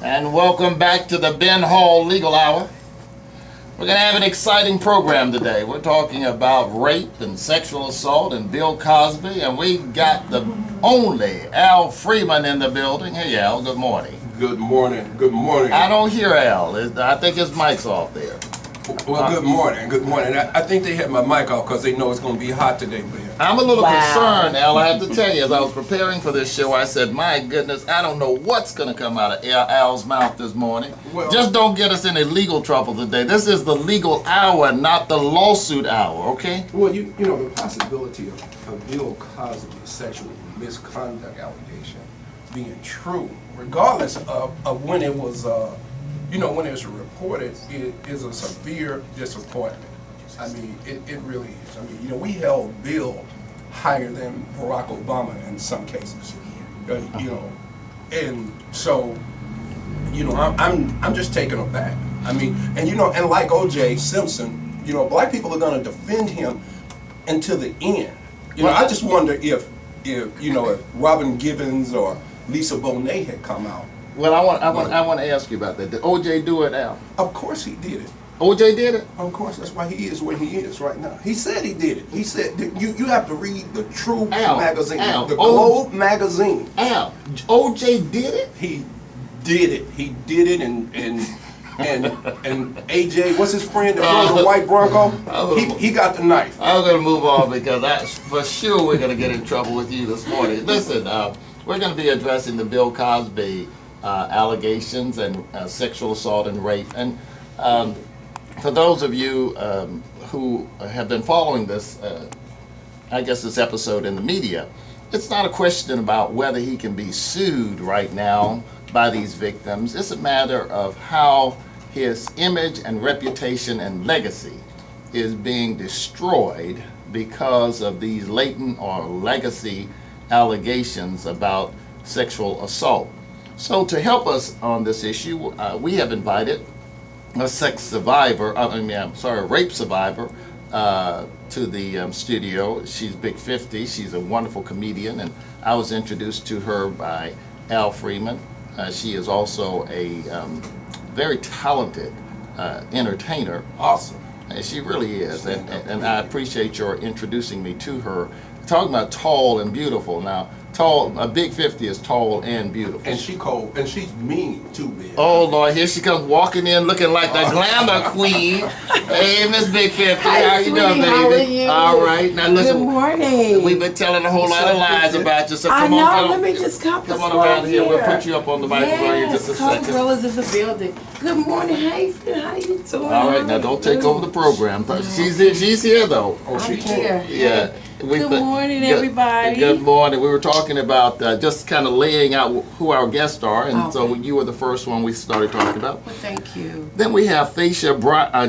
And welcome back to the Ben Hall Legal Hour. We're going to have an exciting program today. We're talking about rape and sexual assault and Bill Cosby, and we got the only Al Freeman in the building. Hey, Al, good morning. Good morning. Good morning. I don't hear Al. I think his mic's off there. Well, good morning. Good morning. I think they had my mic off because they know it's going to be hot today, Ben. I'm a little concerned, Al. I have to tell you, as I was preparing for this show, I said, my goodness, I don't know what's going to come out of Al's mouth this morning. Well, just don't get us in legal trouble today. This is the legal hour, not the lawsuit hour, okay? Well, you know, the possibility of Bill Cosby's sexual misconduct allegation being true, regardless of when it was, when it was reported, it is a severe disappointment. I mean, it really is. I mean, we held Bill higher than Barack Obama in some cases, and so, I'm just taken aback. I mean, and like O.J. Simpson, black people are going to defend him until the end. I just wonder if Robin Givens or Lisa Bonet had come out. Well, I want to ask you about that. Did O.J. do it, Al? Of course he did it. O.J. did it? Of course, that's why he is where he is right now. He said he did it. He said you have to read the True magazine, the Globe magazine. Al, O.J. did it? He did it. He did it, and AJ, what's his friend that runs the white Bronco? He got the knife. I'm going to move on because for sure we're going to get in trouble with you this morning. Listen, we're going to be addressing the Bill Cosby allegations and sexual assault and rape. And for those of you who have been following this, this episode in the media, it's not a question about whether he can be sued right now by these victims. It's a matter of how his image and reputation and legacy is being destroyed because of these latent or legacy allegations about sexual assault. So to help us on this issue, we have invited a rape survivor to the studio. She's Big 50. She's a wonderful comedian, and I was introduced to her by Al Freeman. She is also a very talented entertainer. Awesome. And she really is, and I appreciate your introducing me to her. Talking about tall and beautiful. Now, a Big 50 is tall and beautiful. And she cold, and she's mean too, Ben. Oh Lord, here she comes walking in looking like the glamour queen. Hey, Miss Big 50, how you doing, baby? How are you? All right, now listen. Good morning. We've been telling a whole lot of lies about you, so I come know. on. Let me just come on around here. We'll put you up on the microphone in just a second. Gorillas in the building. Good morning, Hazen. How you doing? All right, now don't take over the program. She's here though. Oh, she here. Yeah. Good morning, everybody. Good morning. We were talking about just kind of laying out who our guests are, and so you were the first one we started talking about. Well, thank you. Then we have Thacia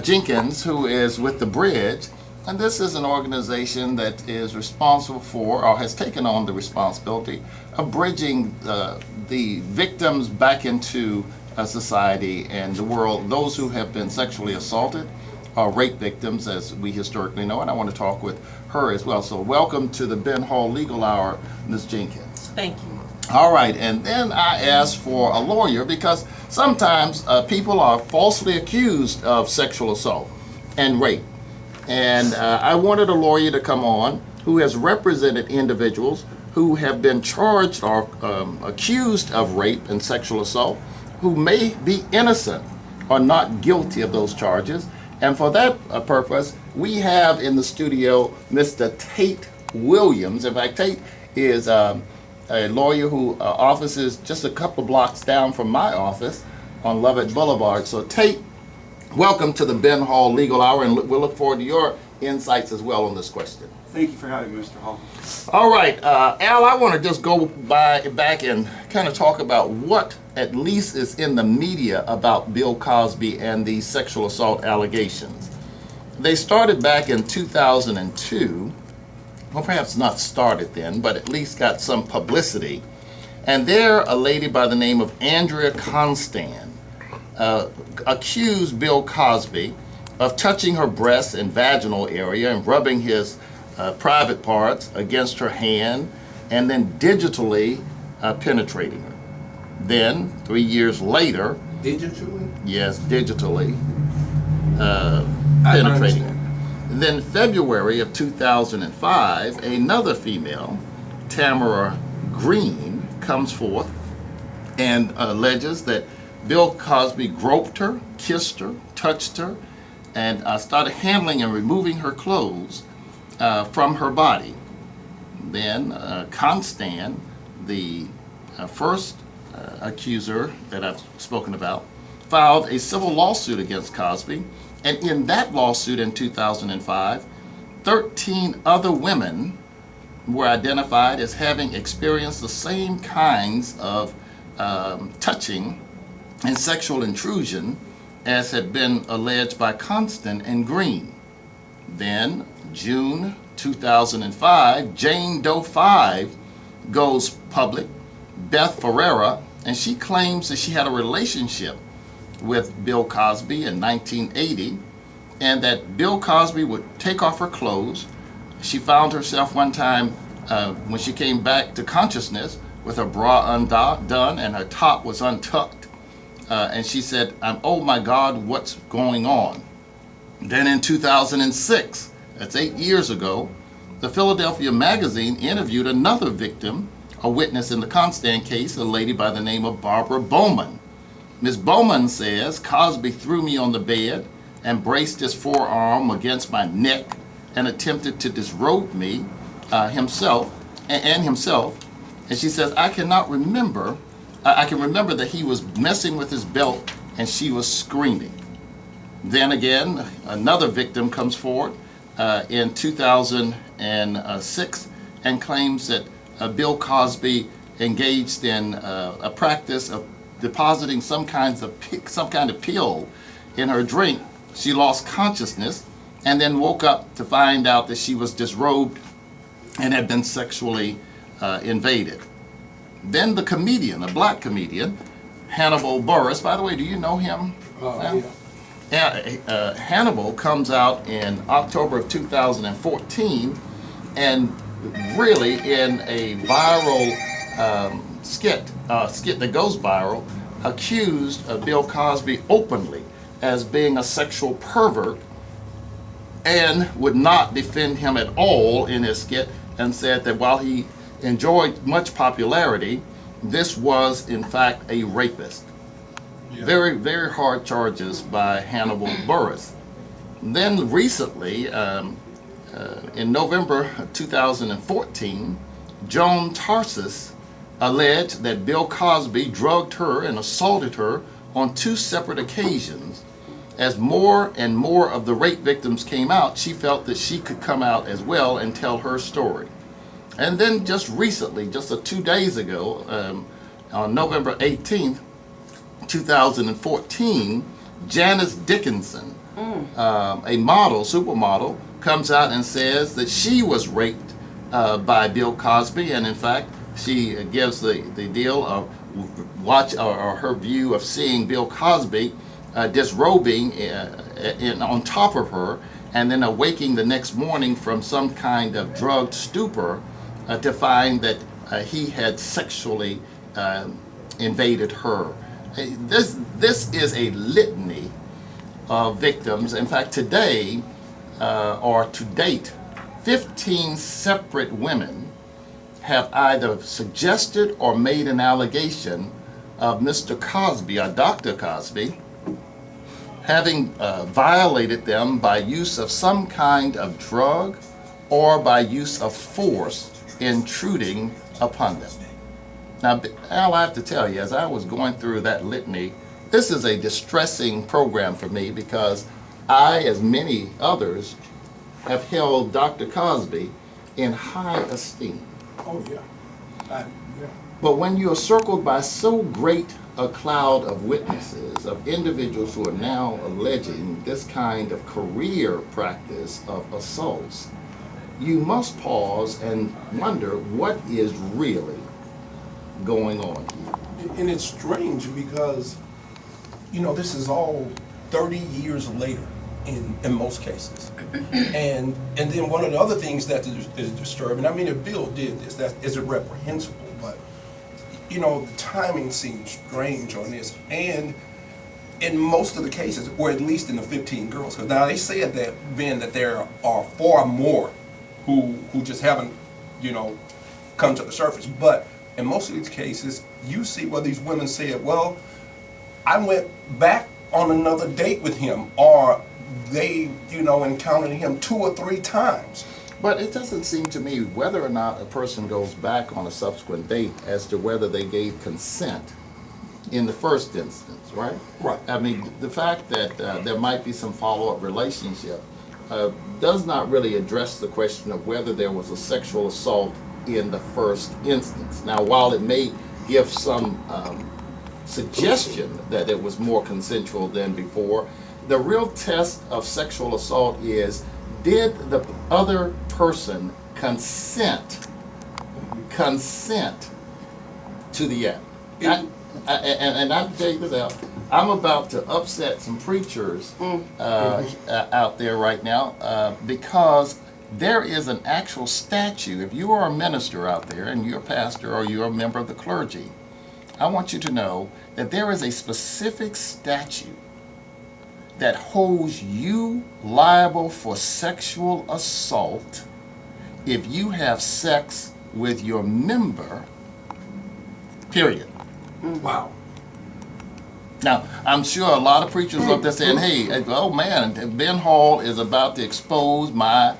Jenkins, who is with The Bridge, and this is an organization that is responsible for, or has taken on the responsibility of bridging the victims back into society and the world, those who have been sexually assaulted, or rape victims, as we historically know, and I want to talk with her as well. So welcome to the Ben Hall Legal Hour, Ms. Jenkins. Thank you. All right, and then I asked for a lawyer because sometimes people are falsely accused of sexual assault and rape. And I wanted a lawyer to come on who has represented individuals who have been charged or accused of rape and sexual assault, who may be innocent or not guilty of those charges. And for that purpose, we have in the studio Mr. Tate Williams. In fact, Tate is a lawyer who offices just a couple blocks down from my office on Lovett Boulevard. So Tate, welcome to the Ben Hall Legal Hour, and we'll look forward to your insights as well on this question. Thank you for having me, Mr. Hall. All right, Al, I want to just go back and kind of talk about what at least is in the media about Bill Cosby and these sexual assault allegations. They started back in 2002, well, perhaps not started then, but at least got some publicity. And there, a lady by the name of Andrea Constand accused Bill Cosby of touching her breast and vaginal area and rubbing his private parts against her hand and then digitally penetrating her. Then, 3 years later, Digitally? yes, digitally I penetrating. understand. Then February of 2005, another female, Tamara Green, comes forth and alleges that Bill Cosby groped her, kissed her, touched her, and started handling and removing her clothes from her body. Then Constan, the first accuser that I've spoken about, filed a civil lawsuit against Cosby. And in that lawsuit in 2005, 13 other women were identified as having experienced the same kinds of touching and sexual intrusion as had been alleged by Constant and Green. Then, June 2005, Jane Doe 5 goes public, Beth Ferreira, and she claims that she had a relationship with Bill Cosby in 1980, and that Bill Cosby would take off her clothes. She found herself one time when she came back to consciousness with her bra undone and her top was untucked. And she said, "Oh my God, what's going on?" Then in 2006, that's 8 years ago, the Philadelphia Magazine interviewed another victim, a witness in the Constant case, a lady by the name of Barbara Bowman. Ms. Bowman says, "Cosby threw me on the bed and braced his forearm against my neck and attempted to disrobe me himself. And she says, I can remember that he was messing with his belt and she was screaming." Then again, another victim comes forward in 2006 and claims that Bill Cosby engaged in a practice of depositing some kind of pill in her drink. She lost consciousness and then woke up to find out that she was disrobed and had been sexually invaded. Then the comedian, a black comedian, Hannibal Buress. By the way, do you know him? Yeah. Hannibal comes out in October of 2014 and really in a viral skit that goes viral, accused Bill Cosby openly as being a sexual pervert and would not defend him at all in his skit, and said that while he enjoyed much popularity, this was in fact a rapist. Yeah. Very, very hard charges by Hannibal Buress. Then recently, in November 2014, Joan Tarsis alleged that Bill Cosby drugged her and assaulted her on 2 separate occasions. As more and more of the rape victims came out, she felt that she could come out as well and tell her story. And then just recently, just 2 days ago, on November 18th, 2014, Janice Dickinson, a model, supermodel, comes out and says that she was raped by Bill Cosby, and in fact, she gives the deal of her view of seeing Bill Cosby disrobing on top of her, and then awaking the next morning from some kind of drugged stupor to find that he had sexually invaded her. This is a litany of victims. In fact, today, or to date, 15 separate women have either suggested or made an allegation of Mr. Cosby, or Dr. Cosby, having violated them by use of some kind of drug or by use of force intruding upon them. Now, Al, I have to tell you, as I was going through that litany, this is a distressing program for me, because I, as many others, have held Dr. Cosby in high esteem. Oh, yeah. Yeah. But when you are circled by so great a cloud of witnesses, of individuals who are now alleging this kind of career practice of assaults, you must pause and wonder what is really going on here. And it's strange because, this is all 30 years later in most cases. And then one of the other things that is disturbing, if Bill did this, that is reprehensible, but, you know, the timing seems strange on this. And in most of the cases, or at least in the 15 girls, because now they said that, Ben, that there are far more who just haven't, you know, come to the surface. But in most of these cases, you see where these women said, well, I went back on another date with him, or they, you know, encountered him 2 or 3 times. But it doesn't seem to me whether or not a person goes back on a subsequent date as to whether they gave consent in the first instance, right? Right. I mean, the fact that there might be some follow-up relationship does not really address the question of whether there was a sexual assault in the first instance. Now, while it may give some suggestion that it was more consensual than before, the real test of sexual assault is, did the other person consent to the act? And I tell you this out, I'm about to upset some preachers out there right now because there is an actual statute. If you are a minister out there and you're a pastor or you're a member of the clergy, I want you to know that there is a specific statute that holds you liable for sexual assault if you have sex with your member, period. Wow. Now, I'm sure a lot of preachers up there saying, hey, oh man, Ben Hall is about to expose my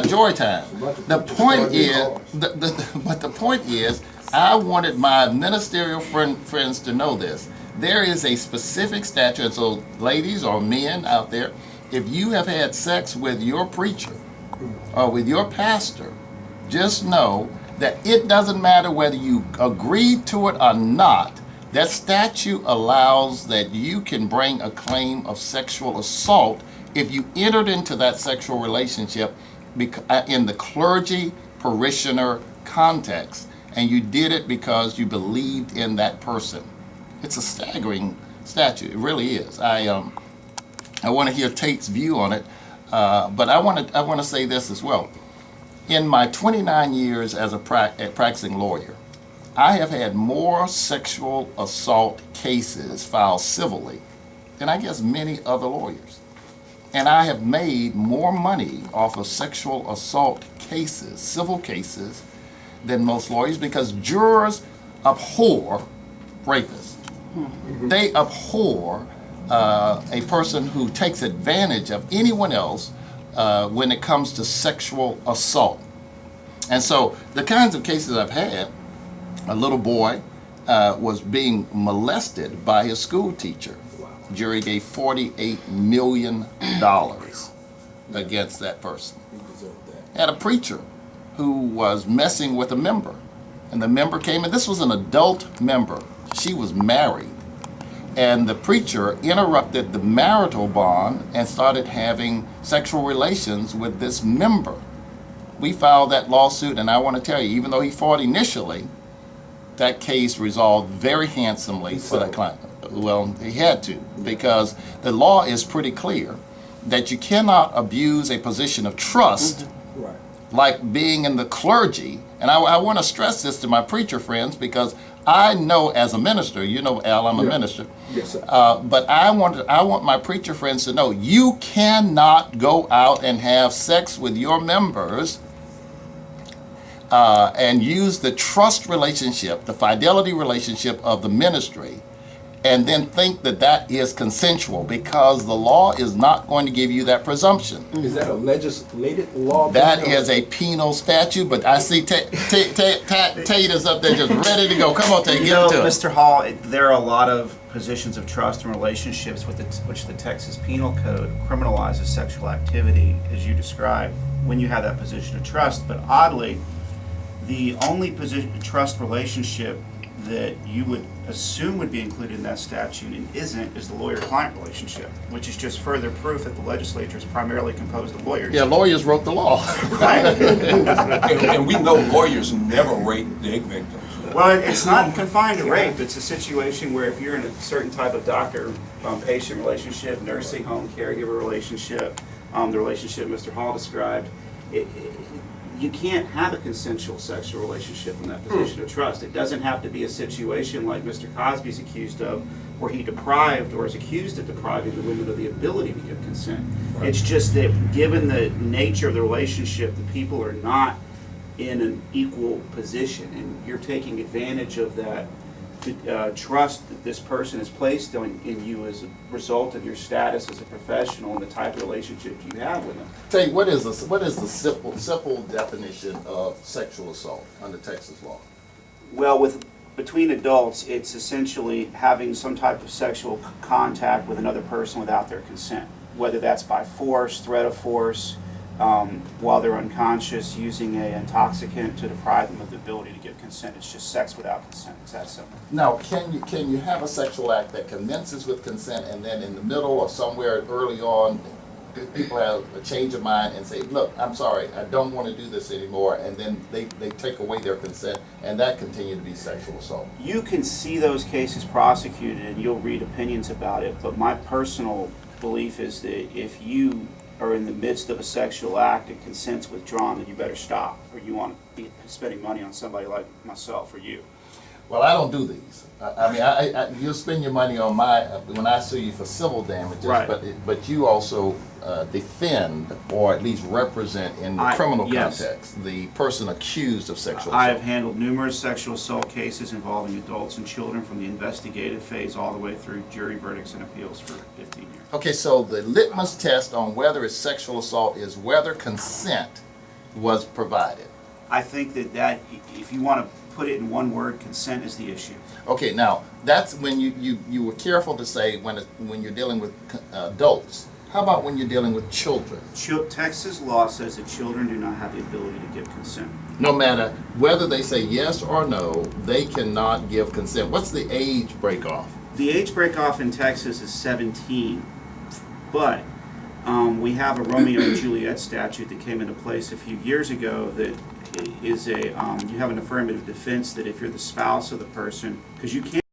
joy time. The point is, but the point is, I wanted my ministerial friends to know this. There is a specific statute, and so ladies or men out there, if you have had sex with your preacher or with your pastor, just know that it doesn't matter whether you agreed to it or not. That statute allows that you can bring a claim of sexual assault if you entered into that sexual relationship in the clergy parishioner context, and you did it because you believed in that person. It's a staggering statute. It really is. I want to hear Tate's view on it, but I want to say this as well. In my 29 years as a practicing lawyer, I have had more sexual assault cases filed civilly than I guess many other lawyers. And I have made more money off of sexual assault cases, civil cases, than most lawyers because jurors abhor rapists. They abhor a person who takes advantage of anyone else when it comes to sexual assault. And so the kinds of cases I've had, a little boy was being molested by his school teacher. Jury gave $48 million against that person. Had a preacher who was messing with a member, and the member came in. This was an adult member. She was married, and the preacher interrupted the marital bond and started having sexual relations with this member. We filed that lawsuit, and I want to tell you, even though he fought initially, that case resolved very handsomely for that client. Well, he had to, because the law is pretty clear that you cannot abuse a position of trust like being in the clergy. And I want to stress this to my preacher friends because I know as a minister, you know, Al, I'm a minister. Yes, sir. But I want my preacher friends to know you cannot go out and have sex with your members and use the trust relationship, the fidelity relationship of the ministry, and then think that that is consensual, because the law is not going to give you that presumption. Is that a legislated law? That is a penal statute, but I see Tate is up there just ready to go. Come on, Tate, get into it. Mr. Hall, there are a lot of positions of trust and relationships with which the Texas Penal Code criminalizes sexual activity, as you described, when you have that position of trust. But oddly, the only trust relationship that you would assume would be included in that statute and isn't is the lawyer-client relationship, which is just further proof that the legislature is primarily composed of lawyers. Yeah, lawyers wrote the law. And we know lawyers never rape their victims. Well, it's not confined to rape. It's a situation where if you're in a certain type of doctor-patient relationship, nursing home caregiver relationship, the relationship Mr. Hall described, you can't have a consensual sexual relationship in that position of trust. It doesn't have to be a situation like Mr. Cosby's accused of, where he deprived or is accused of depriving the women of the ability to give consent. It's just that given the nature of the relationship, the people are not in an equal position, and you're taking advantage of that trust that this person has placed in you as a result of your status as a professional and the type of relationship you have with them. Tell you, what is the simple definition of sexual assault under Texas law? Well, between adults, it's essentially having some type of sexual contact with another person without their consent, whether that's by force, threat of force, while they're unconscious, using an intoxicant to deprive them of the ability to give consent. It's just sex without consent. It's that simple. Now, can you have a sexual act that commences with consent and then in the middle or somewhere early on, people have a change of mind and say, look, I'm sorry, I don't want to do this anymore, and then they take away their consent, and that continue to be sexual assault? You can see those cases prosecuted and you'll read opinions about it, but my personal belief is that if you are in the midst of a sexual act and consent's withdrawn, then you better stop, or you want to be spending money on somebody like myself or you. Well, I don't do these. You'll spend your money on when I sue you for civil damages, Right. but you also defend or at least represent in the criminal yes. context the person accused of sexual I assault. have handled numerous sexual assault cases involving adults and children from the investigative phase all the way through jury verdicts and appeals for 15 years. Okay, so the litmus test on whether it's sexual assault is whether consent was provided. I think that if you want to put it in one word, consent is the issue. Okay, now that's when you were careful to say when you're dealing with adults. How about when you're dealing with children? Texas law says that children do not have the ability to give consent. No matter whether they say yes or no, they cannot give consent. What's the age break off? The age break off in Texas is 17, but we have a Romeo and Juliet statute that came into place a few years ago that is you have an affirmative defense that if you're the spouse of the person, because you can't